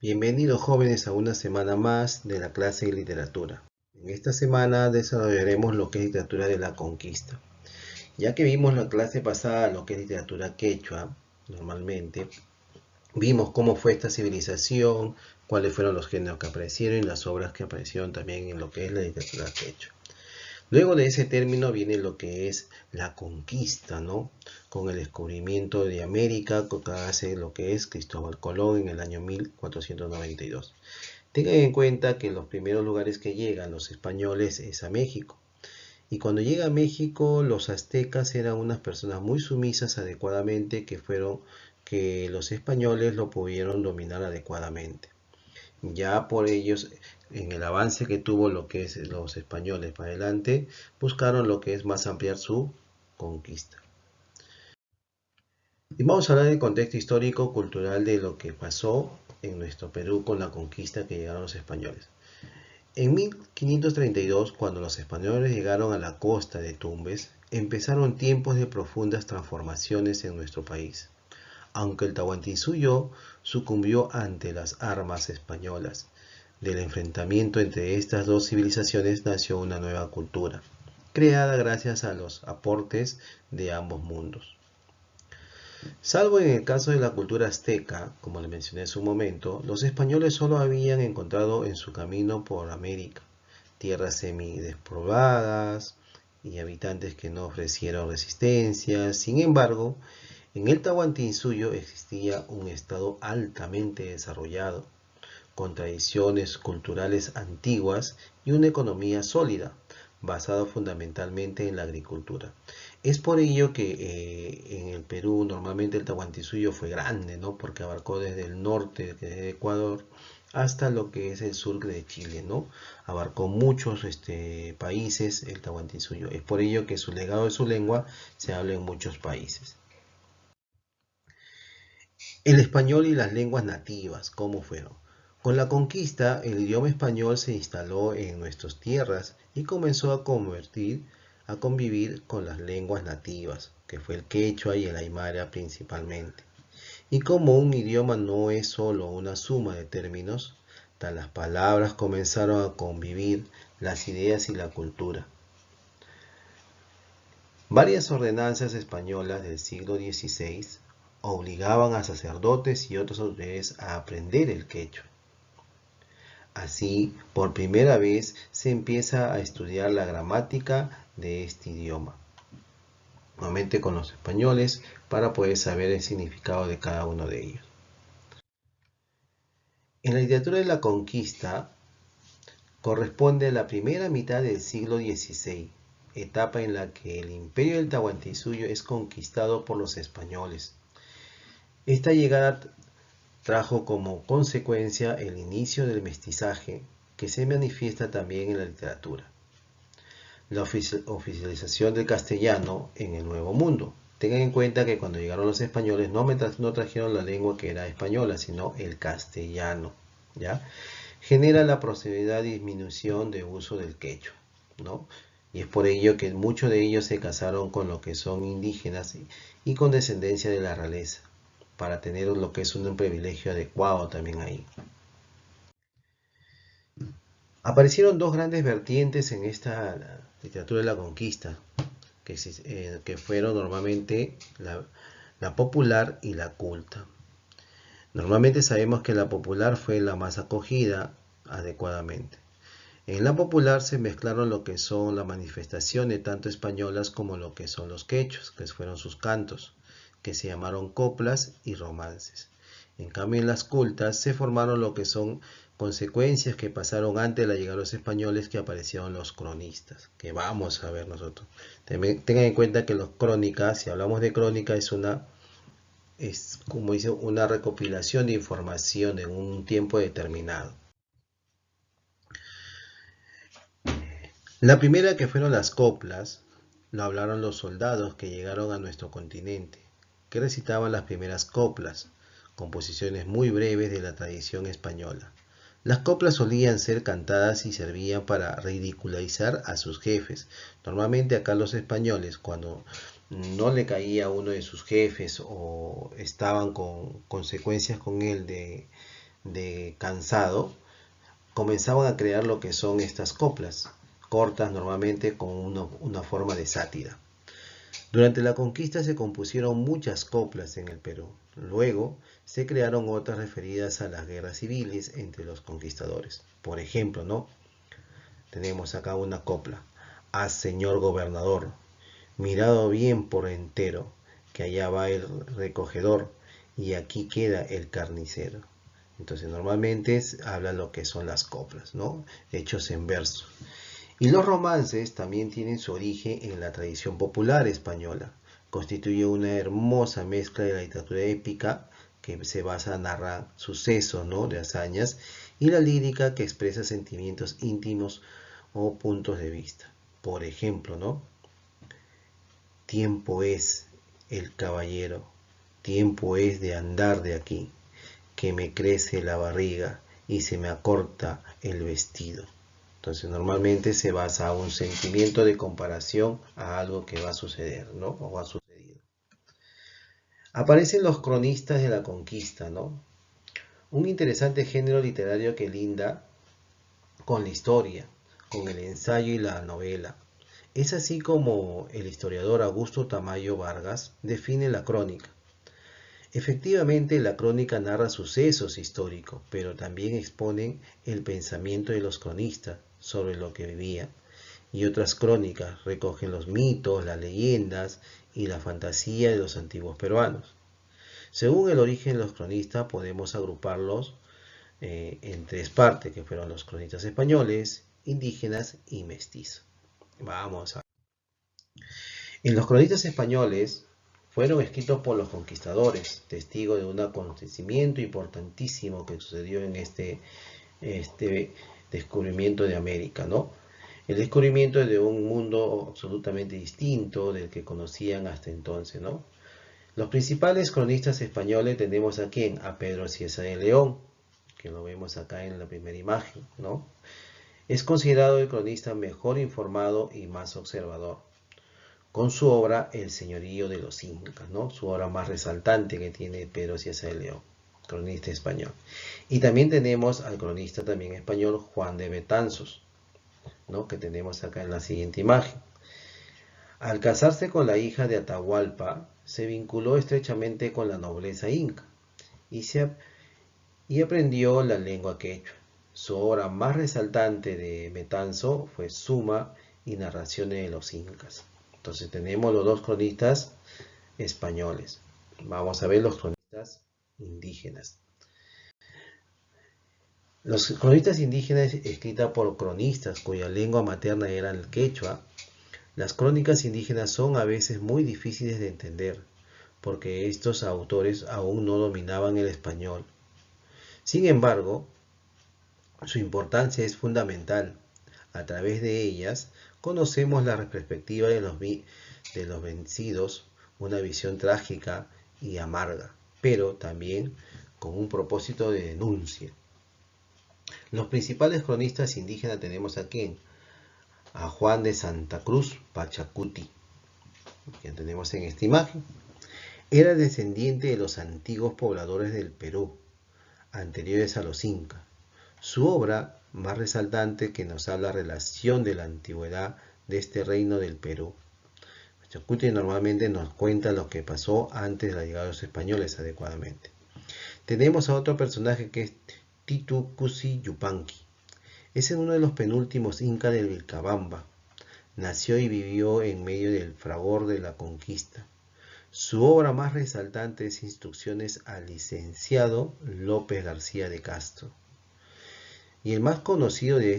Bienvenidos jóvenes a una semana más de la clase de literatura. En esta semana desarrollaremos lo que es literatura de la conquista. Ya que vimos la clase pasada lo que es literatura quechua, normalmente, vimos cómo fue esta civilización, cuáles fueron los géneros que aparecieron y las obras que aparecieron también en lo que es la literatura quechua. Luego de ese término viene lo que es la conquista, ¿no? Con el descubrimiento de América, que hace lo que es Cristóbal Colón en el año 1492. Tengan en cuenta que los primeros lugares que llegan los españoles es a México. Y cuando llega a México, los aztecas eran unas personas muy sumisas adecuadamente que los españoles lo pudieron dominar adecuadamente. Ya por ellos, en el avance que tuvo lo que es los españoles para adelante, buscaron lo que es más ampliar su conquista. Y vamos a hablar del contexto histórico cultural de lo que pasó en nuestro Perú con la conquista que llegaron los españoles. En 1532, cuando los españoles llegaron a la costa de Tumbes, empezaron tiempos de profundas transformaciones en nuestro país. Aunque el Tahuantinsuyo sucumbió ante las armas españolas, del enfrentamiento entre estas dos civilizaciones nació una nueva cultura, creada gracias a los aportes de ambos mundos. Salvo en el caso de la cultura azteca, como le mencioné en su momento, los españoles solo habían encontrado en su camino por América tierras semidespobladas y habitantes que no ofrecieron resistencia. Sin embargo, en el Tahuantinsuyo existía un estado altamente desarrollado, con tradiciones culturales antiguas y una economía sólida, basada fundamentalmente en la agricultura. Es por ello que en el Perú normalmente el Tahuantinsuyo fue grande, ¿no? Porque abarcó desde el norte, desde Ecuador, hasta lo que es el sur de Chile, ¿no? Abarcó muchos países el Tahuantinsuyo. Es por ello que su legado de su lengua se habla en muchos países. El español y las lenguas nativas, ¿cómo fueron? Con la conquista, el idioma español se instaló en nuestras tierras y comenzó a convivir con las lenguas nativas, que fue el quechua y el aymara principalmente. Y como un idioma no es solo una suma de términos, las palabras comenzaron a convivir las ideas y la cultura. Varias ordenanzas españolas del siglo XVI obligaban a sacerdotes y otras autoridades a aprender el quechua. Así, por primera vez se empieza a estudiar la gramática de este idioma, nuevamente con los españoles, para poder saber el significado de cada uno de ellos. En la literatura de la conquista corresponde a la primera mitad del siglo XVI, etapa en la que el imperio del Tahuantinsuyo es conquistado por los españoles. Esta llegada trajo como consecuencia el inicio del mestizaje, que se manifiesta también en la literatura. La oficialización del castellano en el Nuevo Mundo. Tengan en cuenta que cuando llegaron los españoles no trajeron la lengua que era española, sino el castellano, ¿ya? Genera la posibilidad de disminución de uso del quechua, ¿no? Y es por ello que muchos de ellos se casaron con lo que son indígenas y con descendencia de la realeza, para tener lo que es un privilegio adecuado también ahí. Aparecieron dos grandes vertientes en esta literatura de la conquista, que fueron normalmente la popular y la culta. Normalmente sabemos que la popular fue la más acogida adecuadamente. En la popular se mezclaron lo que son las manifestaciones tanto españolas como lo que son los quechos, que fueron sus cantos, que se llamaron coplas y romances. En cambio, en las cultas se formaron lo que son consecuencias que pasaron antes de la llegada de los españoles, que aparecieron los cronistas, que vamos a ver nosotros. Tengan en cuenta que los crónicas, si hablamos de crónica, es como dice, una recopilación de información en un tiempo determinado. La primera, que fueron las coplas, lo hablaron los soldados que llegaron a nuestro continente, que recitaban las primeras coplas, composiciones muy breves de la tradición española. Las coplas solían ser cantadas y servían para ridiculizar a sus jefes. Normalmente acá los españoles, cuando no le caía a uno de sus jefes o estaban con consecuencias con él de cansado, comenzaban a crear lo que son estas coplas, cortas normalmente con una forma de sátira. Durante la conquista se compusieron muchas coplas en el Perú. Luego se crearon otras referidas a las guerras civiles entre los conquistadores. Por ejemplo, ¿no? Tenemos acá una copla. Ah, señor gobernador, mirado bien por entero, que allá va el recogedor y aquí queda el carnicero. Entonces normalmente habla lo que son las coplas, ¿no? Hechos en verso. Y los romances también tienen su origen en la tradición popular española. Constituye una hermosa mezcla de la literatura épica que se basa en narrar sucesos, ¿no?, de hazañas, y la lírica que expresa sentimientos íntimos o puntos de vista. Por ejemplo, ¿no? Tiempo es el caballero, tiempo es de andar de aquí, que me crece la barriga y se me acorta el vestido. Entonces normalmente se basa a un sentimiento de comparación a algo que va a suceder, ¿no? O ha sucedido. Aparecen los cronistas de la conquista, ¿no? Un interesante género literario que linda con la historia, con el ensayo y la novela. Es así como el historiador Augusto Tamayo Vargas define la crónica. Efectivamente, la crónica narra sucesos históricos, pero también expone el pensamiento de los cronistas sobre lo que vivían. Y otras crónicas recogen los mitos, las leyendas y la fantasía de los antiguos peruanos. Según el origen de los cronistas, podemos agruparlos en tres partes, que fueron los cronistas españoles, indígenas y mestizos. Vamos a En los cronistas españoles fueron escritos por los conquistadores, testigos de un acontecimiento importantísimo que sucedió en este descubrimiento de América, ¿no? El descubrimiento de un mundo absolutamente distinto del que conocían hasta entonces, ¿no? Los principales cronistas españoles tenemos aquí a Pedro Cieza de León, que lo vemos acá en la primera imagen, ¿no? Es considerado el cronista mejor informado y más observador, con su obra El señorío de los Incas, ¿no? Su obra más resaltante que tiene Pedro Cieza de León, cronista español. Y también tenemos al cronista también español Juan de Betanzos, ¿no?, que tenemos acá en la siguiente imagen. Al casarse con la hija de Atahualpa, se vinculó estrechamente con la nobleza inca y aprendió la lengua quechua. Su obra más resaltante de Betanzo fue Suma y Narraciones de los Incas. Entonces tenemos los dos cronistas españoles. Vamos a ver los cronistas indígenas. Los cronistas indígenas escritas por cronistas cuya lengua materna era el quechua. Las crónicas indígenas son a veces muy difíciles de entender, porque estos autores aún no dominaban el español. Sin embargo, su importancia es fundamental. A través de ellas conocemos la perspectiva de los vencidos, una visión trágica y amarga, pero también con un propósito de denuncia. Los principales cronistas indígenas tenemos aquí a Juan de Santa Cruz Pachacuti, que tenemos en esta imagen. Era descendiente de los antiguos pobladores del Perú, anteriores a los incas. Su obra más resaltante que nos habla relación de la antigüedad de este reino del Perú. Pachacuti normalmente nos cuenta lo que pasó antes de la llegada de los españoles adecuadamente. Tenemos a otro personaje que es Titu Cusi Yupanqui. Es uno de los penúltimos incas del Vilcabamba. Nació y vivió en medio del fragor de la conquista. Su obra más resaltante es Instrucciones al licenciado López García de Castro. Y el más conocido de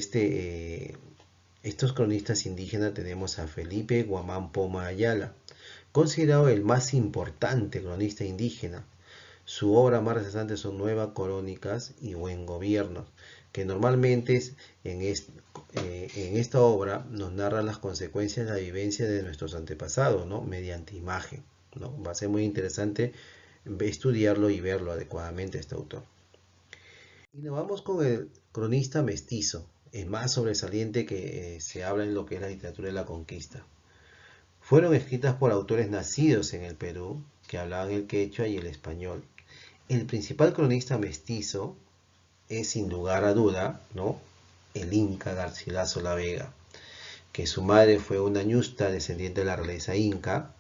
estos cronistas indígenas tenemos a Felipe Guamán Poma Ayala, considerado el más importante cronista indígena. Su obra más resaltante son Nuevas Crónicas y Buen Gobierno, que normalmente en esta obra nos narra las consecuencias de la vivencia de nuestros antepasados, ¿no?, mediante imagen, ¿no? Va a ser muy interesante estudiarlo y verlo adecuadamente este autor. Y nos vamos con el cronista mestizo, el más sobresaliente que se habla en lo que es la literatura de la conquista. Fueron escritas por autores nacidos en el Perú, que hablaban el quechua y el español. El principal cronista mestizo es sin lugar a duda, ¿no?, el Inca Garcilaso la Vega, que su madre fue una ñusta descendiente de la realeza inca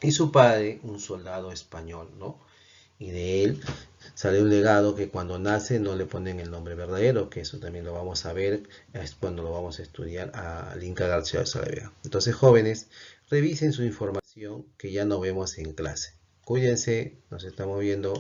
y su padre un soldado español, ¿no? Y de él sale un legado que cuando nace no le ponen el nombre verdadero, que eso también lo vamos a ver es cuando lo vamos a estudiar al Inca Garcilaso la Vega. Entonces, jóvenes, revisen su información que ya nos vemos en clase. Cuídense, nos estamos viendo.